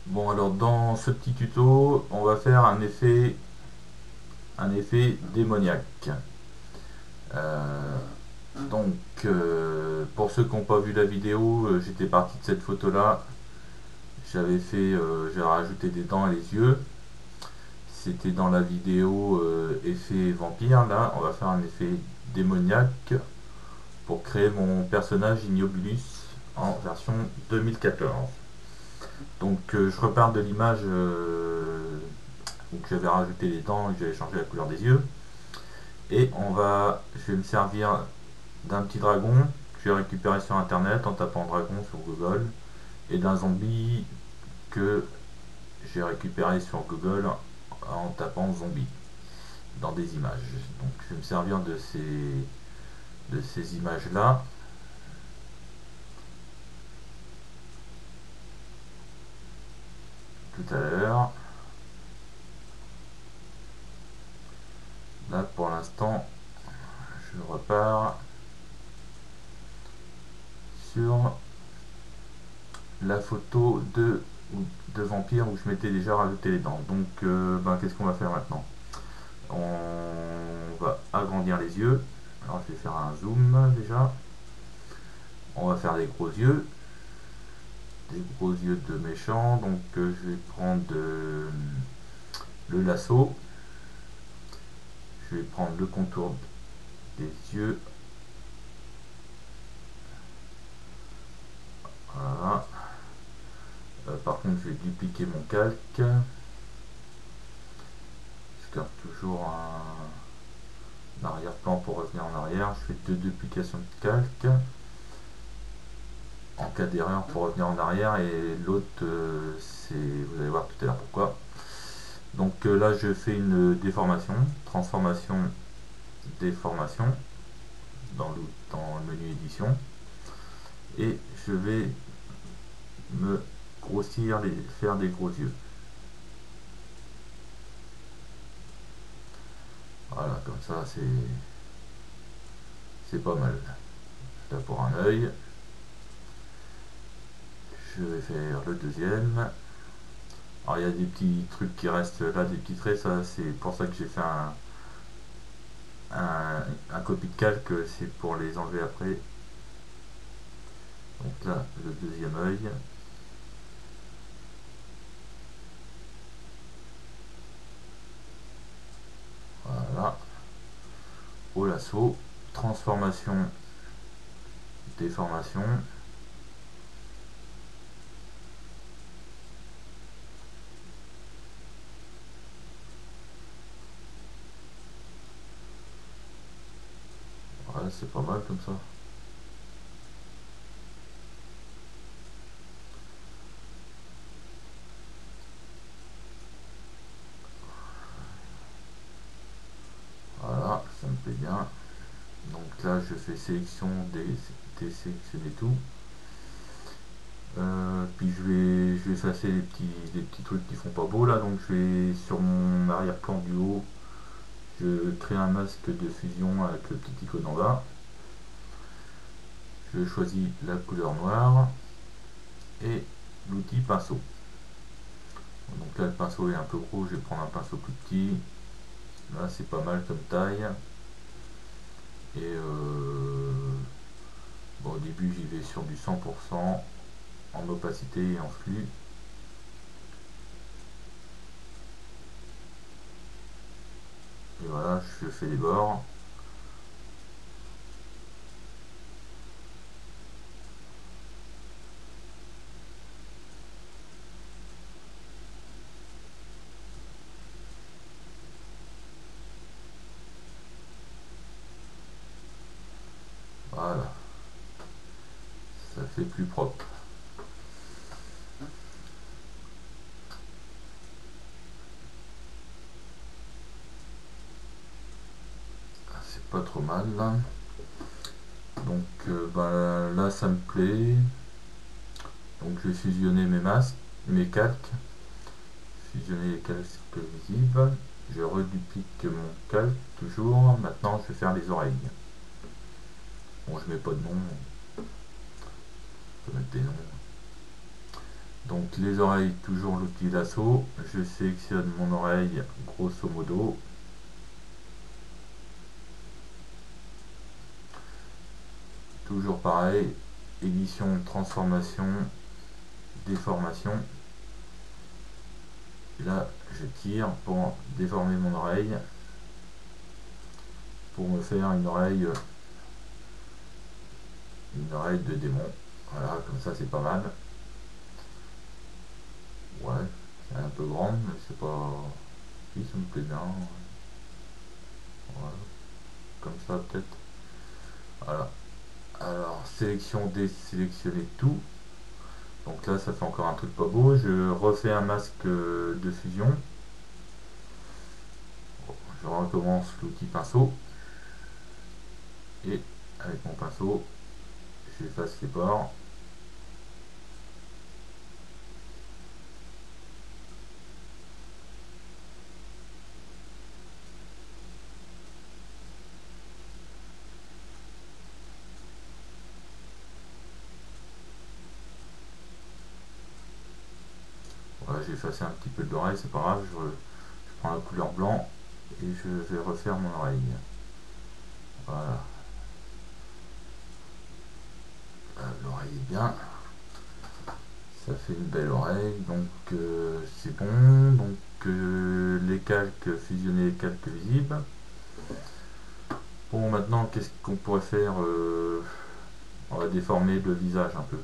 Bon, alors dans ce petit tuto, on va faire un effet démoniaque. Euh, pour ceux qui n'ont pas vu la vidéo, j'étais parti de cette photo-là. J'ai rajouté des dents et les yeux. C'était dans la vidéo effet vampire. Là, on va faire un effet démoniaque pour créer mon personnage Ignobulus en version 2014. Je repars de l'image où j'avais rajouté les dents et que j'avais changé la couleur des yeux. Je vais me servir d'un petit dragon que j'ai récupéré sur internet en tapant dragon sur Google et d'un zombie que j'ai récupéré sur Google en tapant zombie dans des images. Donc je vais me servir de ces images là tout à l'heure. Là pour l'instant je repars sur la photo de vampire où je m'étais déjà rajouté les dents. Qu'est-ce qu'on va faire maintenant? On va agrandir les yeux. Alors je vais faire un zoom déjà. On va faire des gros yeux de méchant. Je vais prendre le lasso. Je vais prendre le contour des yeux. Voilà. Par contre, je vais dupliquer mon calque. Je garde toujours un arrière-plan pour revenir en arrière. Je fais deux duplications de calque en cas d'erreur pour revenir en arrière, et l'autre, vous allez voir tout à l'heure pourquoi. Là, je fais une déformation, transformation, déformation dans le menu édition, et je vais me grossir, faire des gros yeux. Voilà, comme ça, c'est pas mal. Là pour un œil, je vais faire le deuxième. Alors il y a des petits trucs qui restent là, des petits traits, ça c'est pour ça que j'ai fait un copie de calque, c'est pour les enlever après. Donc là, le deuxième œil. Voilà. Au lasso, transformation, déformation. Voilà, c'est pas mal comme ça. Voilà, ça me plaît bien. Donc là, je fais sélection, désélectionner tout. Puis je vais effacer les petits trucs qui font pas beau là. Donc je vais sur mon arrière-plan du haut, je crée un masque de fusion avec le petit icône en bas. Je choisis la couleur noire et l'outil pinceau. Donc là le pinceau est un peu gros, je vais prendre un pinceau plus petit. Là c'est pas mal comme taille. Bon, au début j'y vais sur du 100% en opacité et en flux. Et voilà, je fais les bords. Voilà, ça fait plus propre. C'est pas trop mal là. Là ça me plaît. Donc je vais fusionner mes masques, mes calques. Fusionner les calques visibles. Je reduplique mon calque toujours. Maintenant je vais faire les oreilles. Bon, je mets pas de nom. Je peux mettre des noms. Donc les oreilles, toujours l'outil lasso. Je sélectionne mon oreille grosso modo. Toujours pareil, édition, transformation, déformation. Et là, je tire pour déformer mon oreille, pour me faire une oreille de démon. Voilà, comme ça c'est pas mal. Ouais, c'est un peu grande, mais c'est pas... Si, ça me plaît bien. Ouais, comme ça peut-être. Voilà. Alors, sélection, désélectionner tout. Donc là, ça fait encore un truc pas beau. Je refais un masque de fusion. Je recommence l'outil pinceau. Et avec mon pinceau, j'efface les bords. Voilà, j'ai effacé un petit peu de l'oreille, c'est pas grave. Je prends la couleur blanc et je vais refaire mon oreille. Voilà, l'oreille est bien. Ça fait une belle oreille, donc c'est bon. Donc les calques, fusionner les calques visibles. Bon, maintenant, qu'est-ce qu'on pourrait faire on va déformer le visage un peu.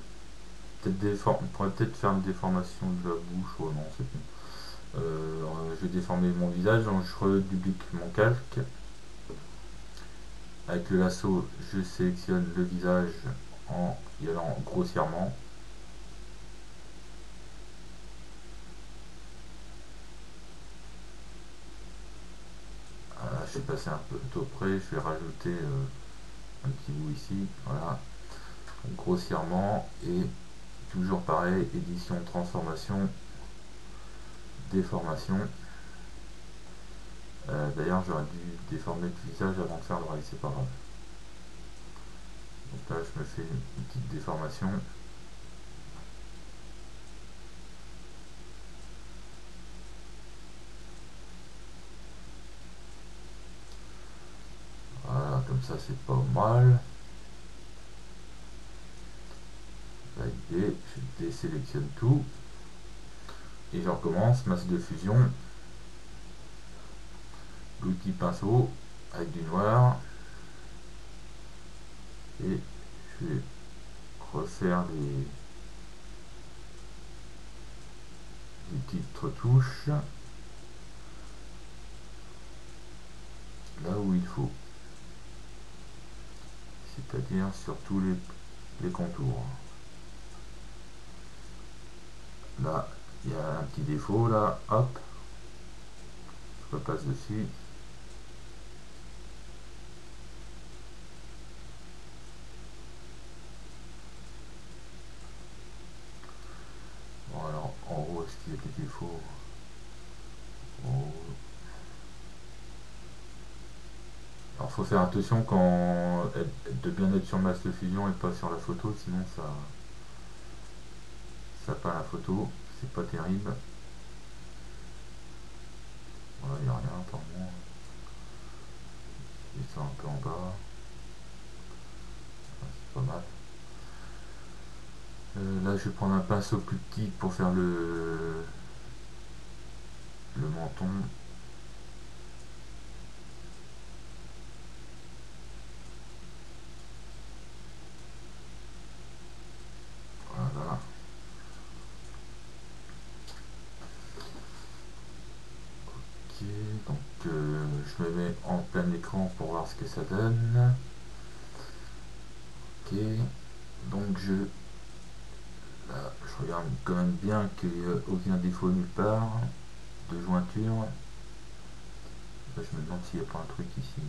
On pourrait peut-être faire une déformation de la bouche. Oh non, c'est bon. Je vais déformer mon visage, donc je reduplique mon calque. Avec le lasso, je sélectionne le visage en y allant grossièrement. Voilà, je suis passé un peu trop près, je vais rajouter un petit bout ici. Voilà, donc, grossièrement, et toujours pareil, édition, transformation, déformation. D'ailleurs, j'aurais dû déformer le visage avant de faire l'oreille, c'est pas grave. Donc là, je me fais une petite déformation. Voilà, comme ça, c'est pas mal. Valider, je désélectionne tout. Et je recommence, masque de fusion, l'outil pinceau avec du noir. Et je vais refaire les petites retouches là où il faut. C'est-à-dire sur tous les contours. Là, il y a un petit défaut là, hop, je repasse dessus. Bon alors, en haut, est-ce qu'il y a des défauts? En haut. Alors faut faire attention de bien être sur le masque de fusion et pas sur la photo, sinon ça peint la photo, c'est pas terrible. Voilà, il n'y a rien apparemment. Je descends un peu en bas. C'est pas mal. Là je vais prendre un pinceau plus petit pour faire le menton. Voilà. Ok, donc je me mets en plein écran pour voir ce que ça donne. Ok, donc là, je regarde quand même bien qu'il n'y a aucun défaut nulle part de jointure. Là, je me demande s'il n'y a pas un truc ici.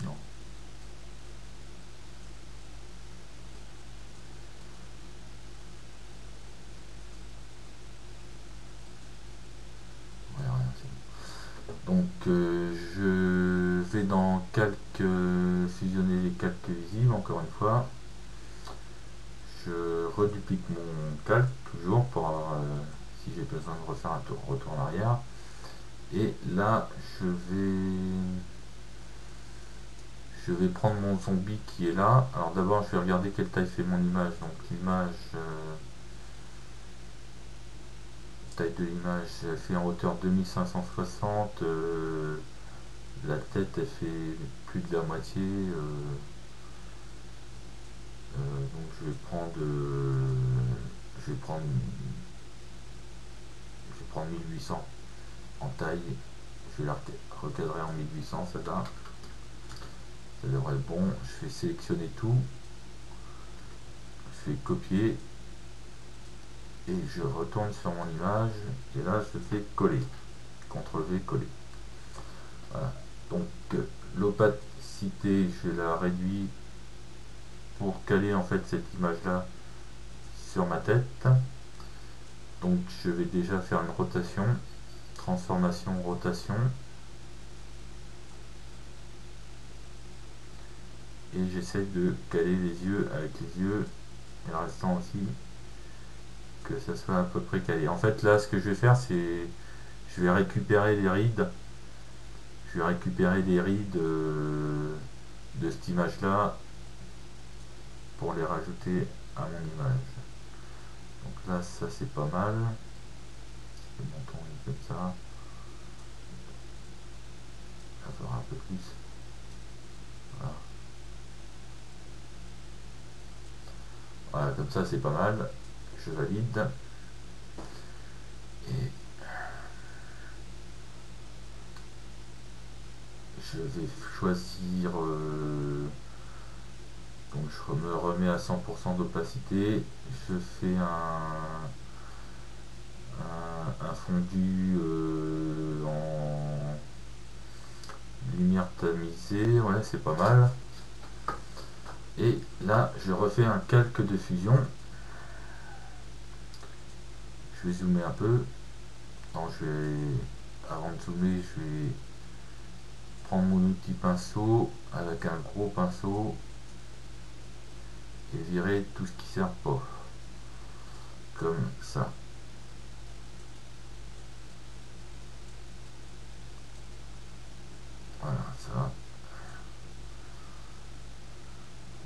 Non. Ouais, rien, c'est bon. Donc je vais dans calque, fusionner les calque visible encore une fois. Je reduplique mon calque toujours pour avoir, si j'ai besoin de refaire un retour en arrière. Et là je vais prendre mon zombie qui est là. Alors d'abord je vais regarder quelle taille fait mon image. Donc l'image, taille de l'image, elle fait en hauteur 2560. La tête elle fait plus de la moitié. Donc je vais prendre 1800 en taille. Je vais la recadrer en 1800, celle-là. Ça devrait être bon. Je vais sélectionner tout. Je fais copier. Et je retourne sur mon image. Et là, je fais coller. CTRL V, coller. Voilà. Donc, l'opacité, je la réduis pour caler en fait cette image-là sur ma tête. Donc, je vais déjà faire une rotation. Transformation, rotation. Et j'essaie de caler les yeux avec les yeux et le restant aussi, que ça soit à peu près calé. En fait là ce que je vais faire c'est je vais récupérer les rides, de cette image là pour les rajouter à mon image. Donc là ça c'est pas mal. Le menton est comme ça. Ça fera un peu plus. Voilà. Voilà, comme ça c'est pas mal. Je valide. Et je vais choisir, donc je me remets à 100% d'opacité, je fais un fondu en lumière tamisée, ouais c'est pas mal. Et là je refais un calque de fusion. Je vais zoomer un peu. Non, avant de zoomer, je vais prendre mon outil pinceau avec un gros pinceau et virer tout ce qui sert pas. Comme ça. Voilà, ça.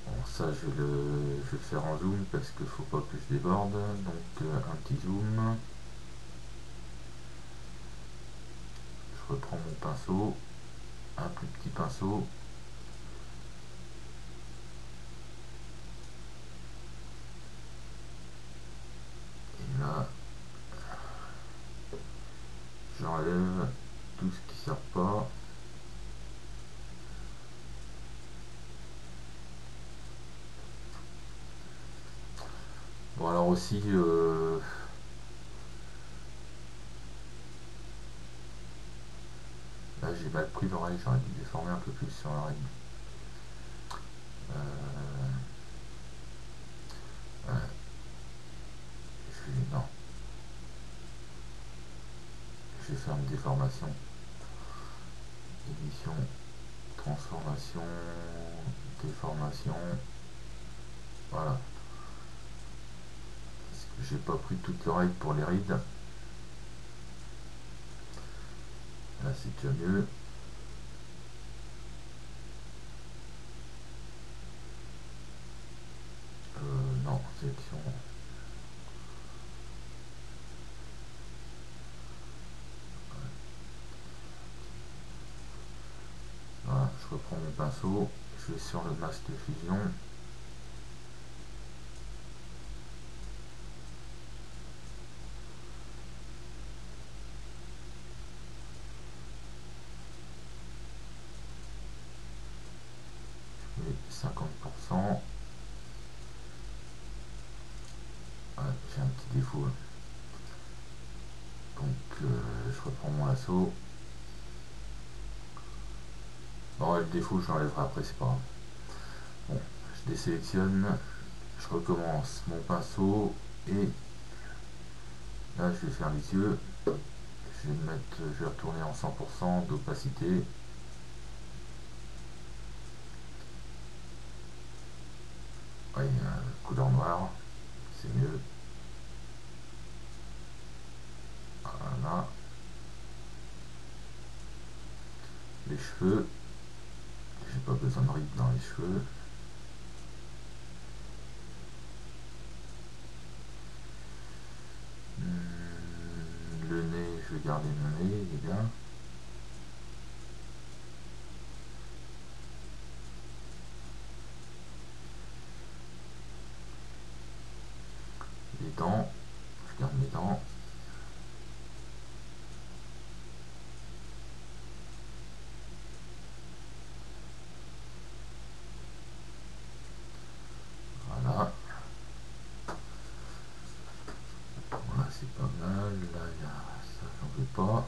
Bon, ça je vais le faire en zoom parce qu'il faut pas que je déborde. Donc un petit zoom. Je reprends mon pinceau. Un plus petit pinceau. Et là, j'enlève tout ce qui sert pas. Bon alors aussi, là j'ai mal pris l'oreille, j'aurais dû déformer un peu plus sur l'oreille. Ouais, non, je vais faire une déformation. Édition, transformation, déformation. Voilà. Parce que j'ai pas pris toute l'oreille pour les rides. Là c'est déjà mieux. Non, sélection. Voilà, je reprends mon pinceau, je vais sur le masque de fusion. Je mets 50%. Ouais, j'ai un petit défaut. Donc je reprends mon lasso. Bon, le défaut je l'enlèverai après, c'est pas grave. Bon, je désélectionne, je recommence mon pinceau et là je vais faire les yeux. Je vais retourner en 100% d'opacité. Oui, couleur noire, c'est mieux. Voilà. Les cheveux, j'ai pas besoin de rides dans les cheveux. Le nez, je vais garder le nez, il est bien. Les dents, je garde mes dents. Voilà. Voilà, c'est pas mal. Là, il y a ça, j'en veux pas.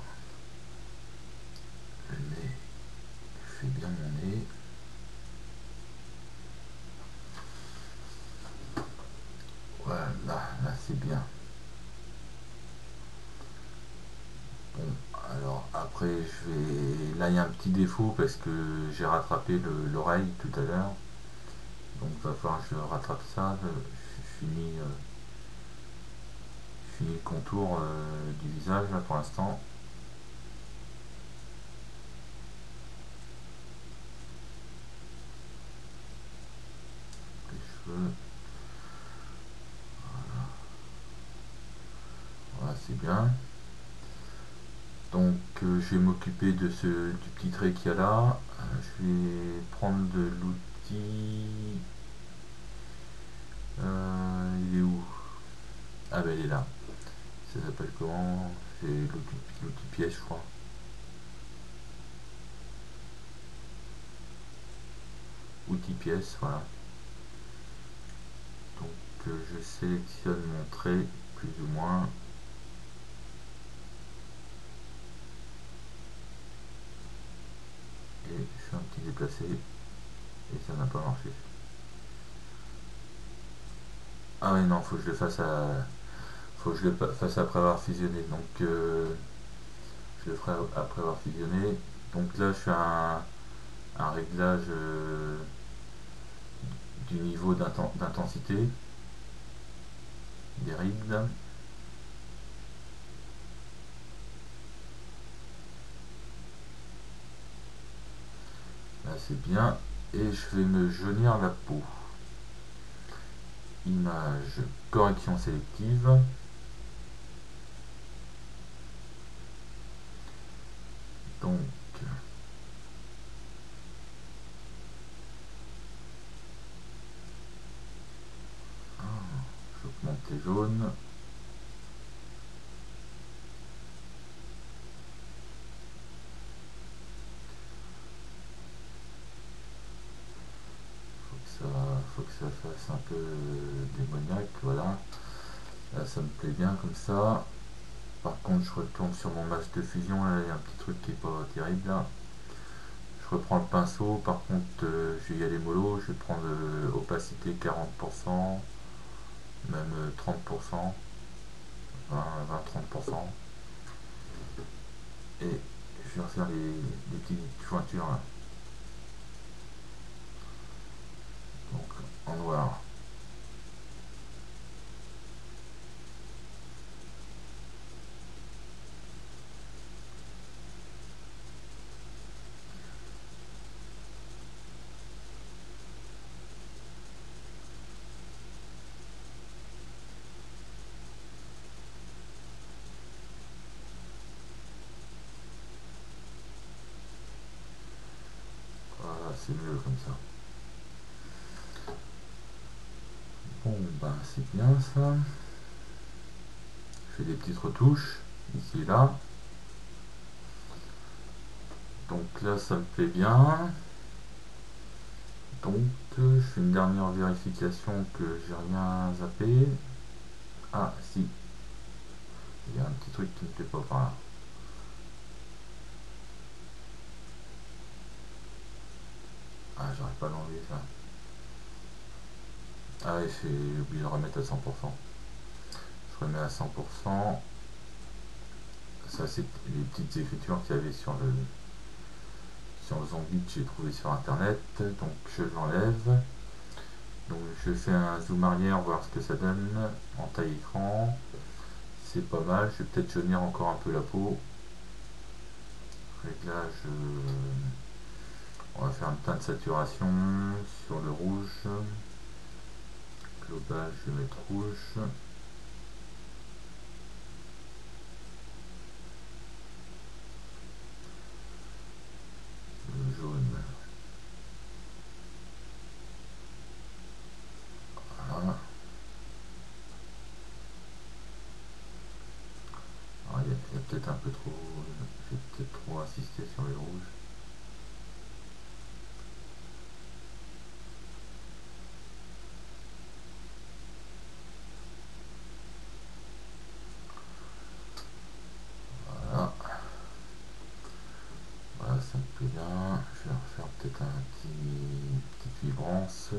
Le nez, je fais bien mon nez. Voilà, là c'est bien. Bon, alors après, je vais. Là, il y a un petit défaut parce que j'ai rattrapé l'oreille tout à l'heure. Donc, il va falloir que je rattrape ça. Je finis le contour du visage là pour l'instant. Les cheveux, voilà, c'est bien. Donc, je vais m'occuper du petit trait qu'il y a là. Je vais prendre de l'outil. Il est où? Ah, ben, il est là. Ça s'appelle comment? C'est l'outil pièce, je crois. Outil pièce, voilà. Donc, je sélectionne mon trait, plus ou moins. Et je fais un petit déplacé. Et ça n'a pas marché. Ah oui, non, faut que je le fasse faut que je le fasse après avoir fusionné. Donc, je le ferai après avoir fusionné. Donc là, je fais un réglage du niveau d'intensité des rides. Là, c'est bien. Et je vais me jaunir la peau. Image, correction sélective. Donc, j'augmente les jaunes. Faut que ça fasse un peu démoniaque, voilà. Là, ça me plaît bien comme ça. Par contre, je retourne sur mon masque de fusion, là, il y a un petit truc qui est pas terrible là. Je reprends le pinceau, par contre, je vais y aller mollo, je vais prendre opacité 40%, même 30%, 20-30%, et je vais refaire les petites jointures là. Donc en noir. Voilà, c'est mieux comme ça. Bon, ben c'est bien ça. Je fais des petites retouches, ici et là. Donc là, ça me plaît bien. Donc, je fais une dernière vérification que j'ai rien zappé. Ah, si, il y a un petit truc qui ne plaît pas par là. Ah, j'arrive pas à l'enlever ça. Ah oui, j'ai oublié de le remettre à 100%. Je remets à 100%. Ça, c'est les petites écritures qu'il y avait sur le zombie que j'ai trouvé sur internet. Donc, je l'enlève. Donc je fais un zoom arrière, voir ce que ça donne en taille écran. C'est pas mal, je vais peut-être jaunir encore un peu la peau. Réglage, on va faire un teint de saturation sur le rouge. Global, je vais mettre rouge. Le jaune. Voilà. Alors, il y a peut-être un peu trop, j'ai peut-être trop insisté sur les rouges. Voilà, voilà, ça me plaît bien. Je vais refaire peut-être petite vibrance.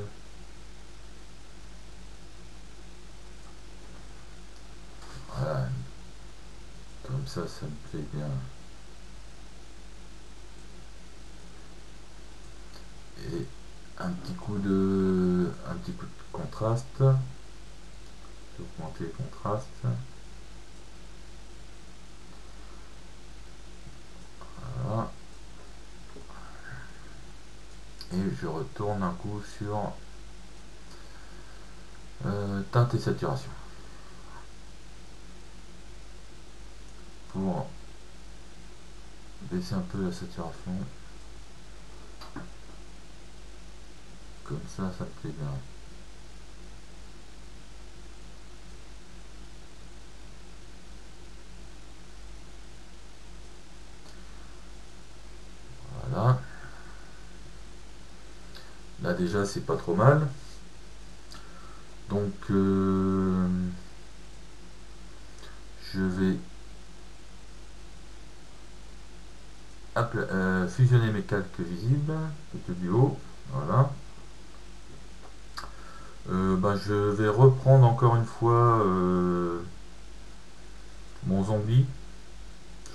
Voilà, comme ça me plaît bien. Et un petit coup de contraste. Augmenter le contraste. Voilà. Et je retourne un coup sur teinte et saturation pour baisser un peu la saturation. Comme ça me plaît bien. Voilà. Là déjà c'est pas trop mal. Donc je vais fusionner mes calques visibles tout du haut. Voilà. Je vais reprendre encore une fois mon zombie.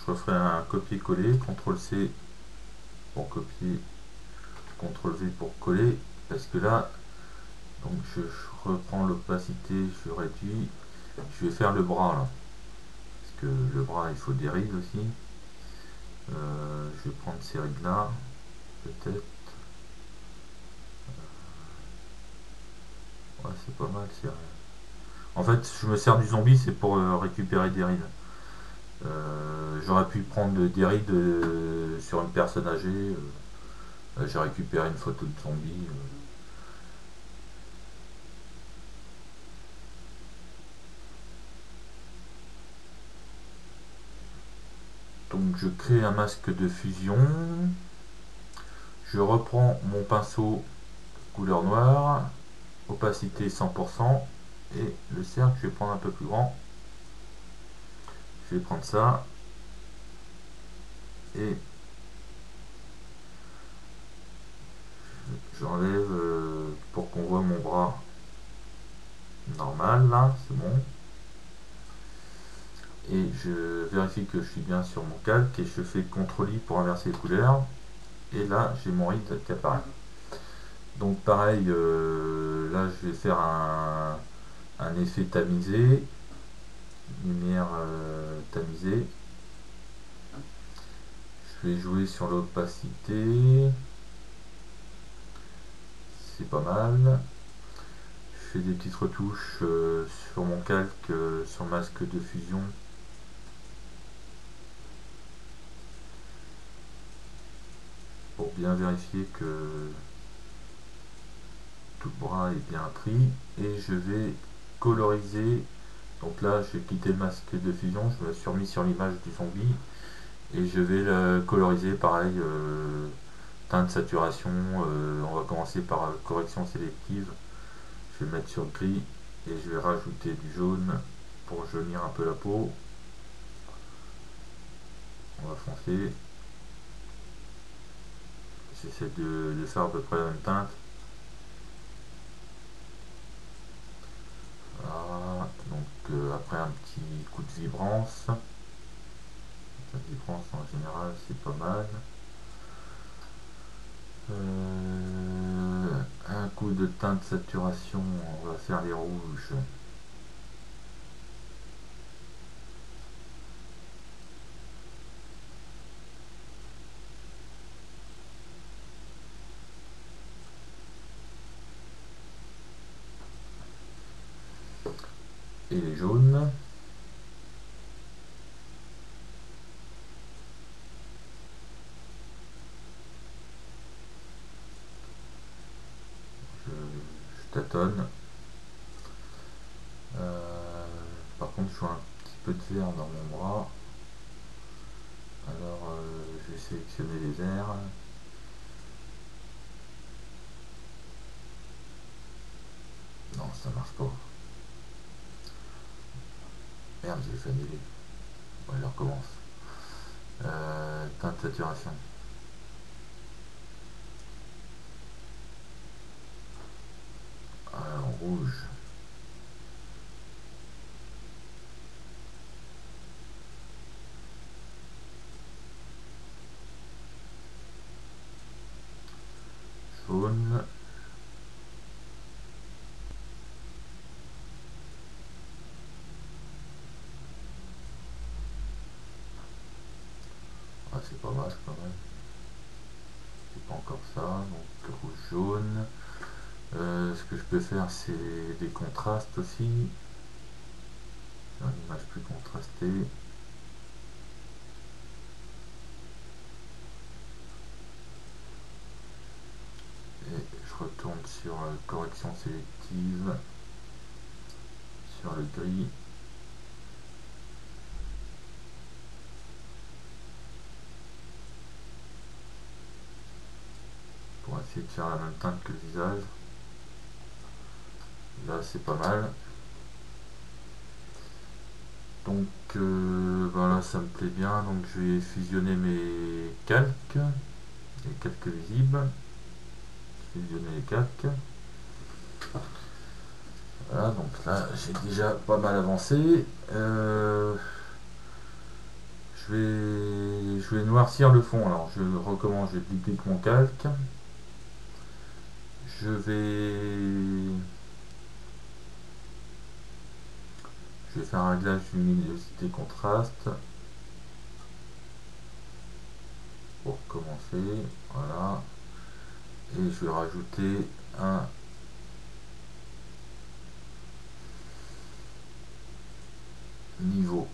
Je referai un copier-coller, CTRL C pour copier, CTRL V pour coller, parce que là, donc je reprends l'opacité, je réduis, je vais faire le bras là, parce que le bras il faut des rides aussi. Je vais prendre ces rides là, peut-être. Ouais, c'est pas mal. En fait, je me sers du zombie, c'est pour récupérer des rides. J'aurais pu prendre des rides sur une personne âgée. J'ai récupéré une photo de zombie. Donc je crée un masque de fusion. Je reprends mon pinceau couleur noire, opacité 100%, et le cercle je vais prendre un peu plus grand. Je vais prendre ça et j'enlève pour qu'on voit mon bras normal là, c'est bon. Et je vérifie que je suis bien sur mon calque et je fais CTRL-I pour inverser les couleurs. Et là j'ai mon ride qui apparaît. Donc pareil, là je vais faire un effet tamisé, lumière tamisée. Je vais jouer sur l'opacité, c'est pas mal. Je fais des petites retouches sur mon calque, sur masque de fusion. Pour bien vérifier que tout le bras est bien pris. Et je vais coloriser. Donc là, j'ai quitté le masque de fusion, je me suis remis sur l'image du zombie. Et je vais le coloriser pareil, teinte, saturation. On va commencer par correction sélective. Je vais mettre sur gris et je vais rajouter du jaune pour jaunir un peu la peau. On va foncer. J'essaie de faire à peu près la même teinte. Voilà. Donc après un petit coup de vibrance. La vibrance en général c'est pas mal. Un beaucoup de teintes de saturation, on va faire les rouges. Et les jaunes. Je tâtonne. Par contre, je vois un petit peu de vert dans mon bras. Alors, je vais sélectionner les verts. Non, ça marche pas. Merde, j'ai fait annuler. Bon, je recommence. Teinte de saturation. Alors, rouge. Jaune. Ah, c'est pas mal quand même. C'est pas encore ça. Donc, rouge, jaune. Ce que je peux faire, c'est des contrastes aussi. Faire une image plus contrastée. Et je retourne sur correction sélective. Sur le gris. Pour essayer de faire la même teinte que le visage. Là, c'est pas mal. Donc voilà, ça me plaît bien. Donc je vais fusionner mes calques, les calques visibles. Fusionner les calques. Voilà, donc là j'ai déjà pas mal avancé. Je vais noircir le fond. Alors je recommence, je duplique mon calque. Je vais faire un réglage luminosité contraste pour commencer. Voilà. Et je vais rajouter un niveau.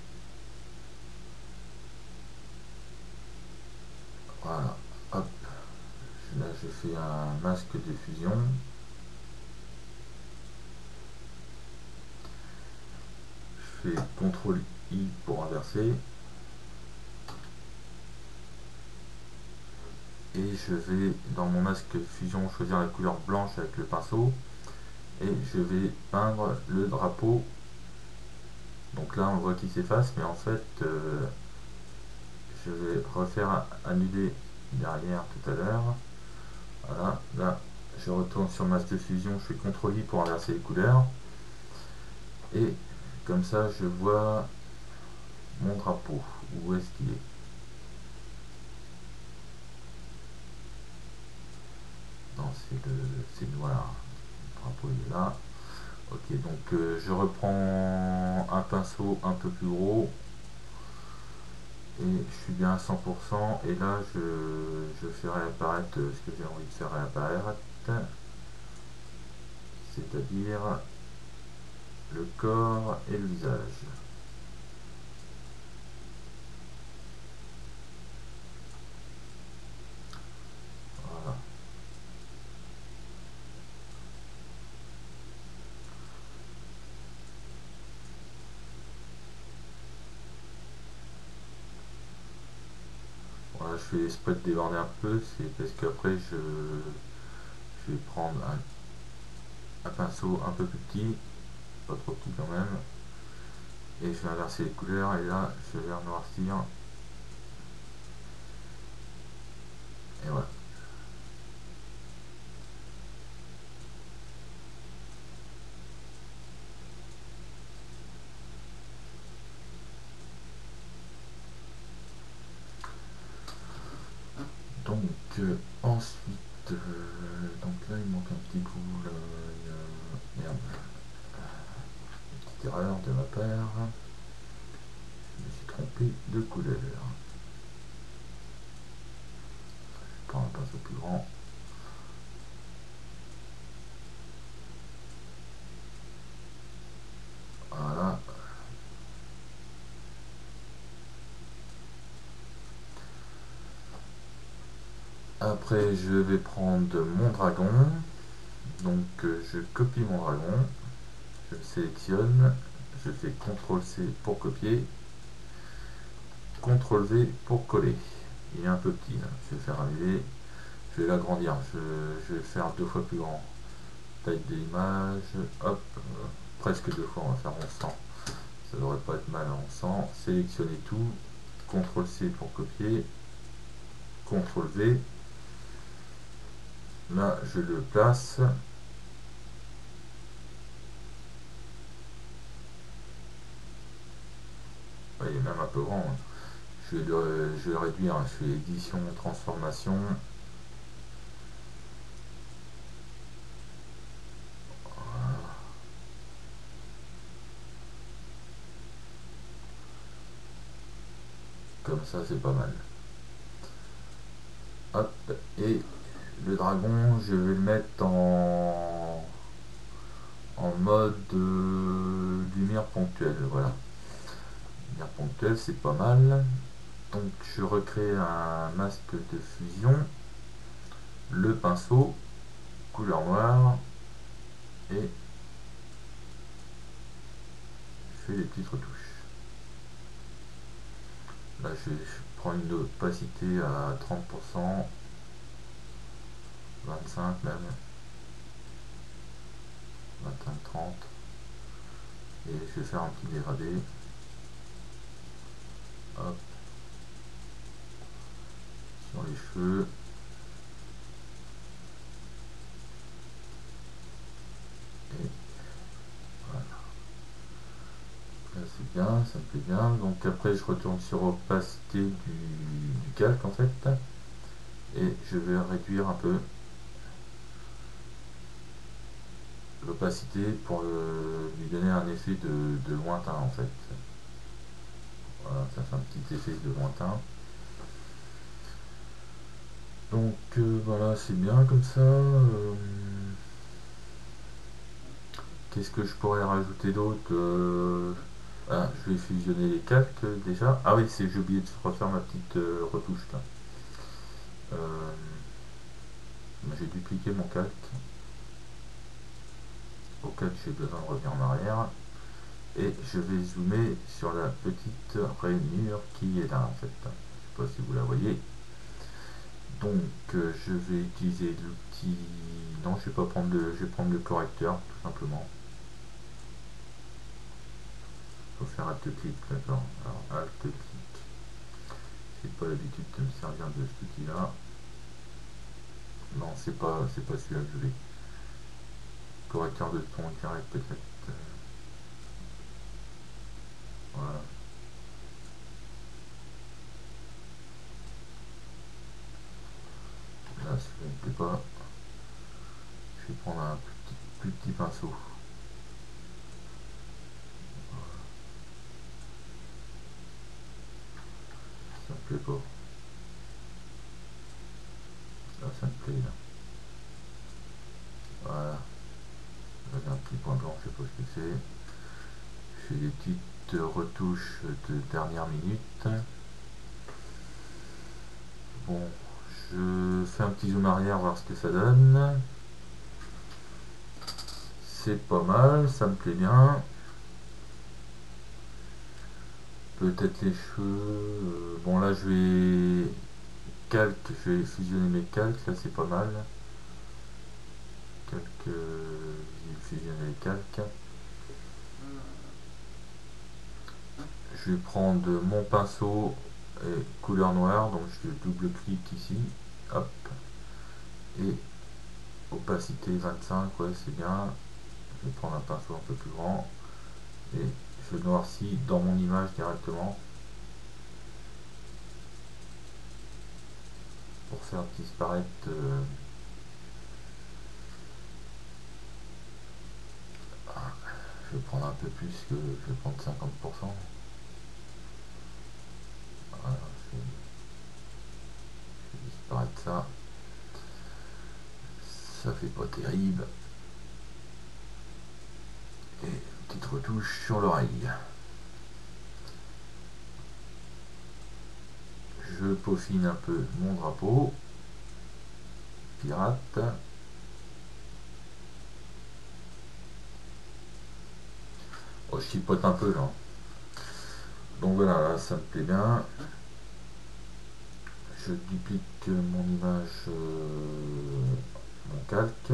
Voilà. Hop. Là j'ai fait un masque de fusion. Je fais CTRL I pour inverser. Et je vais dans mon masque fusion choisir la couleur blanche avec le pinceau. Et je vais peindre le drapeau. Donc là on voit qu'il s'efface, mais en fait je vais refaire annuler derrière tout à l'heure. Voilà, là je retourne sur masque de fusion, je fais CTRL I pour inverser les couleurs. Et comme ça je vois mon drapeau. Où est-ce qu'il est? Non, c'est noir. Le drapeau il est là. Ok, donc je reprends un pinceau un peu plus gros et je suis bien à 100%. Et là je fais réapparaître ce que j'ai envie de faire réapparaître, c'est-à-dire le corps et le visage. Voilà. Voilà, je fais exprès de déborder un peu, c'est parce qu'après je vais prendre un pinceau un peu plus petit, pas trop petit quand même, et je vais inverser les couleurs et là je vais noircir. Et voilà. Donc ensuite Donc là il manque un petit bout là, merde, petite erreur de ma part, je me suis trompé de couleur. Je prends un pinceau plus grand. Voilà. Après je vais prendre mon dragon. Donc je copie mon dragon. Je le sélectionne. Je fais CTRL C pour copier. CTRL V pour coller. Il est un peu petit là. Je vais faire arriver. Je vais l'agrandir. Je vais le faire 2 fois plus grand. Taille de l'image. Hop. Presque 2 fois. On va faire en 100. Ça devrait pas être mal en 100. Sélectionner tout. CTRL C pour copier. CTRL V. Là, je le place. Ouais, il est même un peu grand. Je vais le réduire. Je fais édition, transformation. Voilà. Comme ça, c'est pas mal. Hop. Et le dragon, je vais le mettre en mode lumière ponctuelle. Voilà. Lumière ponctuelle, c'est pas mal. Donc, je recrée un masque de fusion. Le pinceau, couleur noire. Et je fais les petites retouches. Là, je prends une opacité à 30%, 25 même, 25-30. Et je vais faire un petit dégradé. Hop. Sur les cheveux. Et voilà. Là, c'est bien, ça me plaît bien. Donc après, je retourne sur opacité du calque en fait. Et je vais réduire un peu l'opacité pour lui donner un effet de lointain en fait. Voilà, ça fait un petit effet de lointain. Donc voilà, c'est bien comme ça. Qu'est-ce que je pourrais rajouter d'autre? Ah, je vais fusionner les calques déjà. Ah oui, j'ai oublié de refaire ma petite retouche là. Euh, j'ai dupliqué mon calque. Au cas où j'ai besoin de revenir en arrière. Et je vais zoomer sur la petite rainure qui est là en fait. Je ne sais pas si vous la voyez. Donc je vais utiliser l'outil. Non, je vais pas prendre je vais prendre le correcteur tout simplement. Il faut faire alt-clic, d'accord. Alors alt-clic. J'ai pas l'habitude de me servir de cet outil là. Non, c'est pas celui-là que je vais. Correcteur de ton direct peut-être. Voilà. Là, celui-là ne plaît pas. Je vais prendre un plus petit pinceau. Ça me plaît pas. Là, ça me plaît là. Voilà. Là, j'ai un petit point blanc, je sais pas ce que c'est. Je fais des petites retouches de dernière minute. Bon, je fais un petit zoom arrière voir ce que ça donne. C'est pas mal, ça me plaît bien. Peut-être les cheveux. Bon là je vais je vais fusionner mes calques, là c'est pas mal. Calque, j'ai fusionné les calques. Je vais prendre mon pinceau et couleur noire, donc je double-clique ici, hop, et opacité 25, ouais c'est bien. Je vais prendre un pinceau un peu plus grand et je noircis dans mon image directement pour faire disparaître Je vais prendre un peu plus que je vais prendre 50%. Voilà, je vais disparaître ça. Ça fait pas terrible. Et une petite retouche sur l'oreille. Je peaufine un peu mon drapeau. Pirate. Oh, je chipote un peu là. Donc voilà, là, ça me plaît bien. Je duplique mon image, mon calque.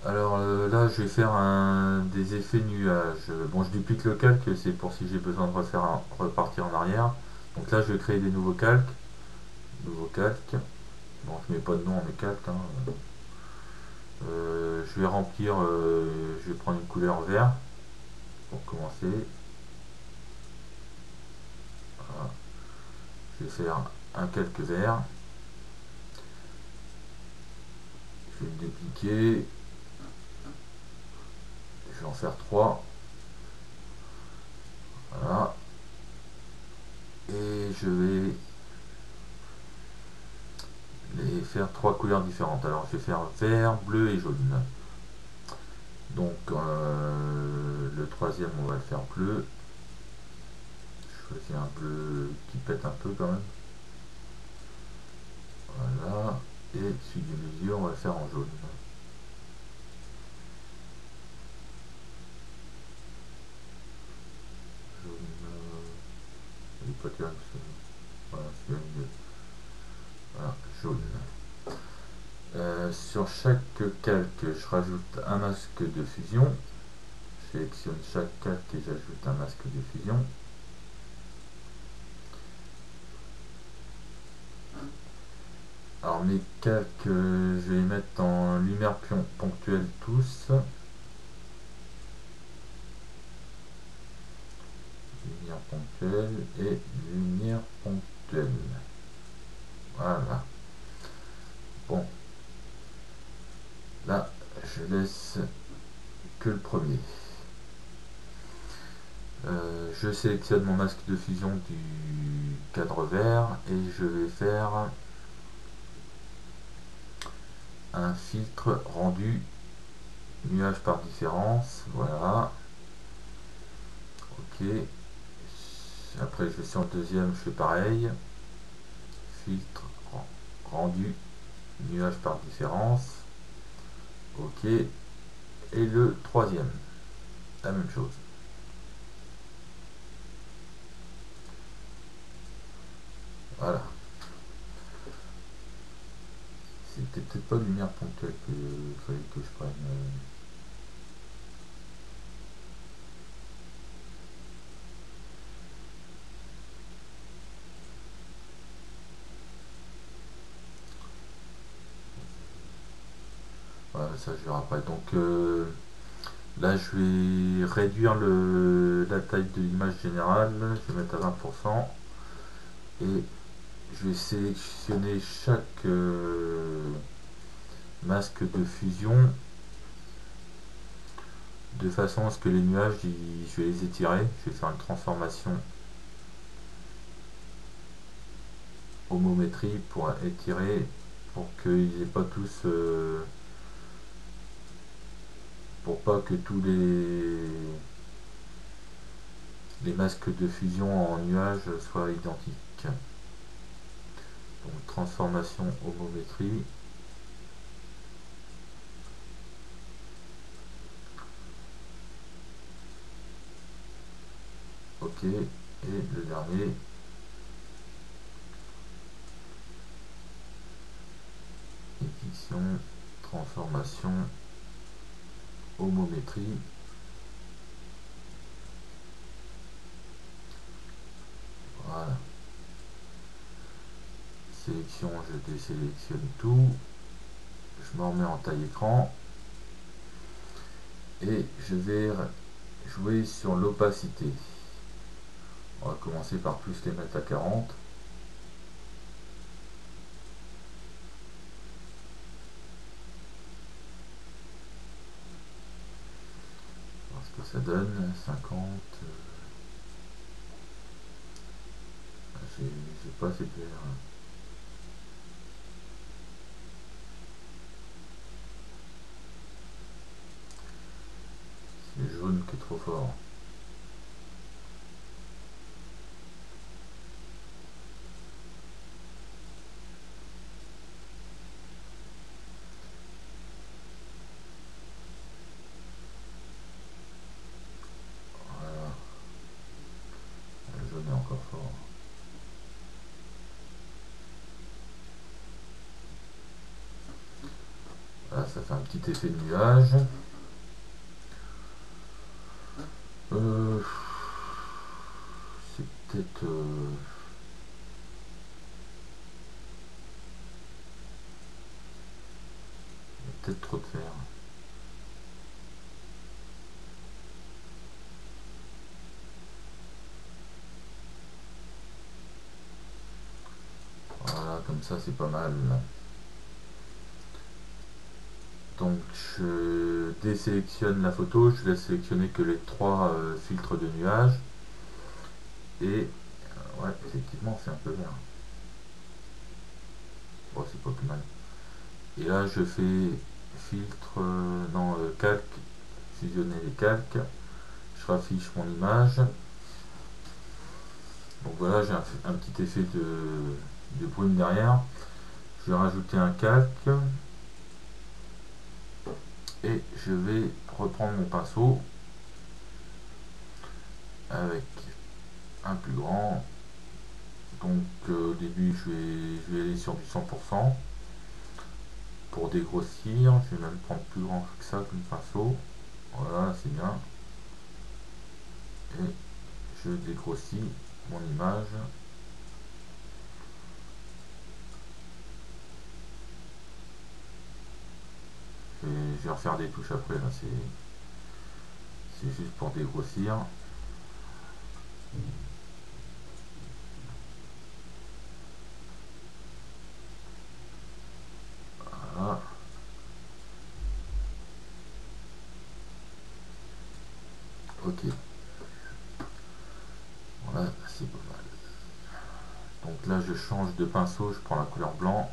Alors là, je vais faire des effets nuages. Bon, je duplique le calque, c'est pour si j'ai besoin de repartir en arrière. Donc là, je vais créer des nouveaux calques. Nouveau calque. Bon, je mets pas de nom à mes calques, hein. Je vais remplir, je vais prendre une couleur vert pour commencer. Voilà. Je vais faire un calque vert. Je vais le dupliquer. Je vais en faire 3. Voilà. Et je vais les faire 3 couleurs différentes. Alors je vais faire vert, bleu et jaune. Donc le troisième, on va le faire bleu. Je choisis un bleu qui pète un peu quand même. Voilà. Et celui du milieu, on va le faire en jaune. Il est pas terrible, voilà, c'est mieux. Voilà, jaune. Sur chaque calque, je rajoute un masque de fusion. Je sélectionne chaque calque et j'ajoute un masque de fusion. Alors mes calques, je vais les mettre en lumière ponctuelle tous. Lumière ponctuelle et lumière ponctuelle. Voilà. Bon. Là, je laisse que le premier. Je sélectionne mon masque de fusion du cadre vert et je vais faire un filtre rendu nuage par différence. Voilà. Ok. Après, je vais sur le deuxième, je fais pareil. Filtre rendu nuage par différence. Ok. Et le troisième, la même chose. Voilà. C'était peut-être pas lumière ponctuelle qu'il fallait que je prenne. Voilà, ça je verrai après. Donc là je vais réduire la taille de l'image générale. Je vais mettre à 20%. Et je vais sélectionner chaque masque de fusion de façon à ce que les nuages, je vais les étirer. Je vais faire une transformation homométrie pour étirer, pour qu'ils aient pas tous, pour pas que tous les masques de fusion en nuages soient identiques. Donc transformation homométrie. Ok, et le dernier. Édition, transformation, homométrie. Voilà. Sélection, je désélectionne tout. Je m'en remets en taille écran. Et je vais jouer sur l'opacité. On va commencer par plus les mettre à 40. ce que ça donne. 50. J'ai pas assez clair. C'est le jaune qui est trop fort. Voilà. Le jaune est encore fort. Voilà, ça fait un petit effet de nuage. C'est peut-être... peut-être trop de fer. Voilà, comme ça c'est pas mal. Donc je désélectionne la photo, je laisse sélectionner que les trois filtres de nuages. Et ouais, effectivement c'est un peu vert. Bon, c'est pas plus mal. Et là je fais filtre, non, calque, fusionner les calques. Je raffiche mon image. Donc voilà, j'ai un petit effet de brume derrière. Je vais rajouter un calque. Et je vais reprendre mon pinceau avec un plus grand. Donc au début je vais aller sur du 100% pour dégrossir. Je vais même prendre plus grand que ça comme pinceau. Voilà, c'est bien. Et je dégrossis mon image. Et je vais refaire des touches après, là c'est juste pour dégrossir. Voilà. Ok. Voilà, c'est pas mal. Donc là je change de pinceau, je prends la couleur blanc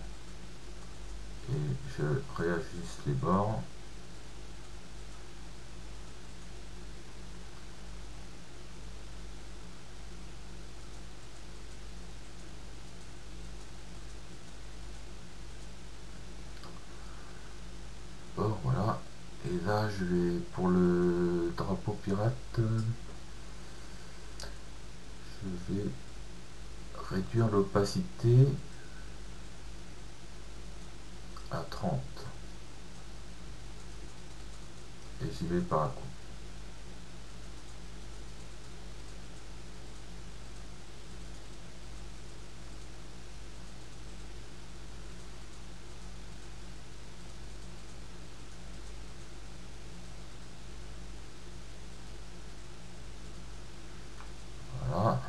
et je réajuste les bords. Voilà. Et là je vais pour le drapeau pirate, je vais réduire l'opacité à 30 et j'y vais par un coup. Voilà.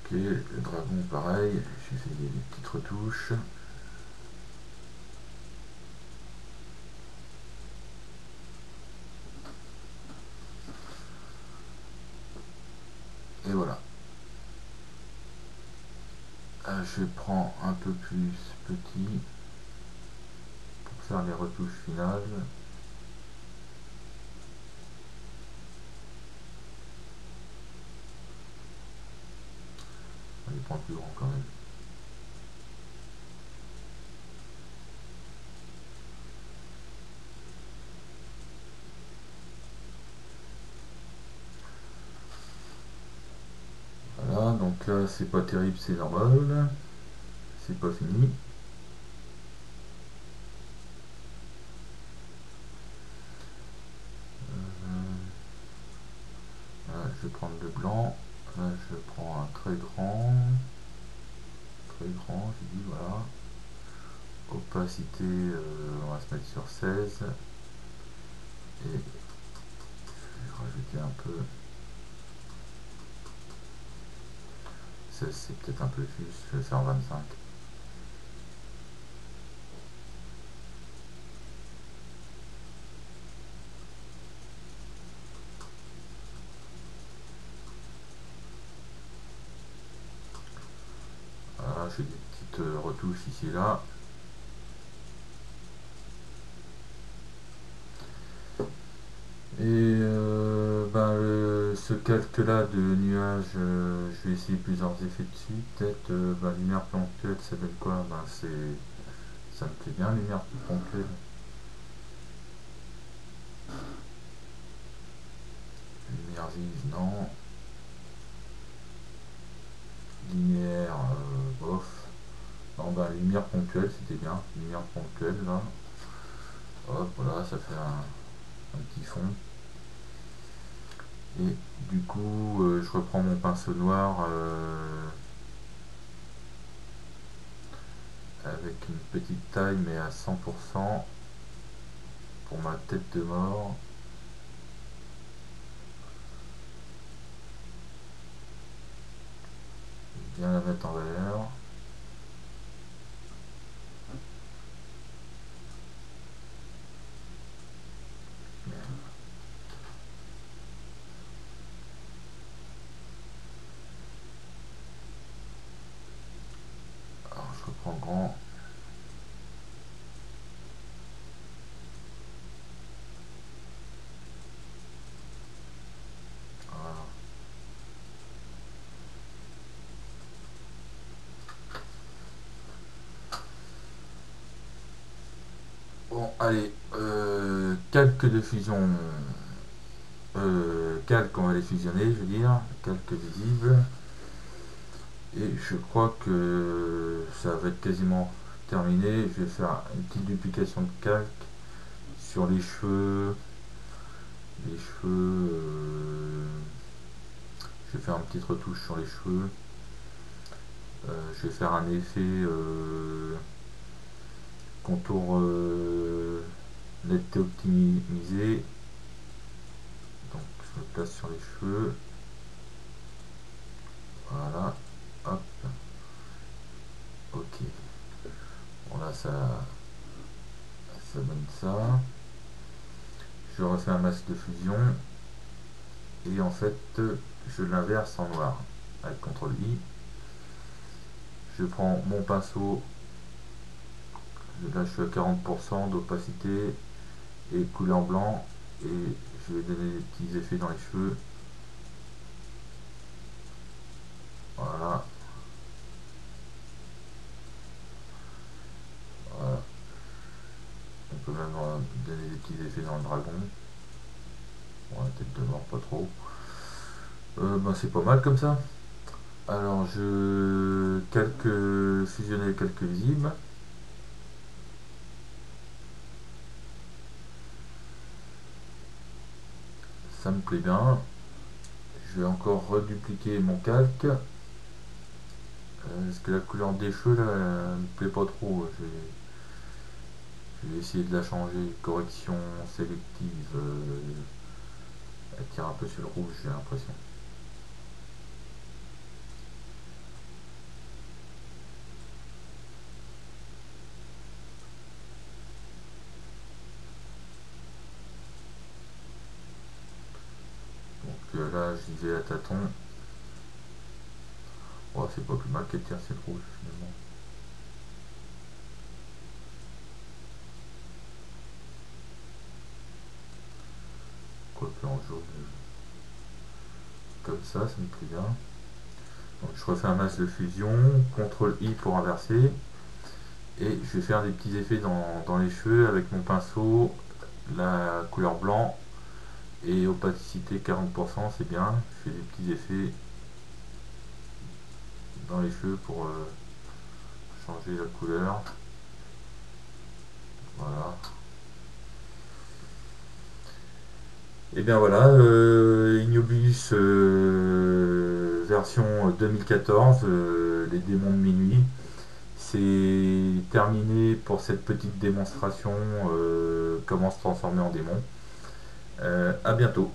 Ok, le dragon pareil, j'ai fait des petites retouches. Et voilà. Je prends un peu plus petit pour faire les retouches finales. On les prend plus grand quand même. Voilà, donc là c'est pas terrible, c'est normal. C'est pas fini. Là, je vais prendre le blanc. Là, je prends un très grand. Très grand, j'ai dit, voilà. Opacité, on va se mettre sur 16. Et je vais rajouter un peu. 16, c'est peut-être un peu juste, je vais faire 25. fais des petites retouches ici et là. Et ce calque là de nuage, je vais essayer plusieurs effets dessus. Peut-être lumière ponctuelle, ça donne quoi? Ça me plaît bien, lumière ponctuelle. Lumière vive, non. Linéaire, bof. Non, lumière ponctuelle, c'était bien. Lumière ponctuelle, là. Hop, voilà, ça fait un petit fond. Et du coup, je reprends mon pinceau noir avec une petite taille, mais à 100% pour ma tête de mort. Bien la mettre en valeur. Alors je reprends grand. Voilà. Bon, allez, calque de fusion. Calque, on va les fusionner, je veux dire. Calque visible. Et je crois que ça va être quasiment terminé. Je vais faire une petite duplication de calque sur les cheveux. Les cheveux. Je vais faire une petite retouche sur les cheveux. Je vais faire un effet contour netteté optimisé. Donc je me place sur les cheveux. Voilà. Hop. Ok. Bon là ça donne ça. Je refais un masque de fusion. Et en fait je l'inverse en noir. Avec CTRL I. Je prends mon pinceau. Là je suis à 40% d'opacité et couleur blanc. Et je vais donner des petits effets dans les cheveux. Voilà. Voilà. On peut même donner des petits effets dans le dragon. Bon, la tête de mort, pas trop. C'est pas mal comme ça. Alors, je calque fusionner quelques visibles. Ça me plaît bien. Je vais encore redupliquer mon calque. Parce que la couleur des cheveux, là, elle me plaît pas trop. Je vais essayer de la changer. Correction sélective. Elle tire un peu sur le rouge, j'ai l'impression. Donc là, j'y vais à tâtons. Oh, c'est pas plus mal qu'elle tire sur le rouge, finalement. Quoique en jaune, comme ça me plaît bien. Donc je refais un masque de fusion, CTRL I pour inverser, et je vais faire des petits effets dans les cheveux avec mon pinceau, la couleur blanc et opacité 40%, c'est bien. Je fais des petits effets dans les cheveux pour changer la couleur. Voilà. Et bien voilà, Ignobius version 2014, les démons de minuit. C'est terminé pour cette petite démonstration comment se transformer en démon. À bientôt.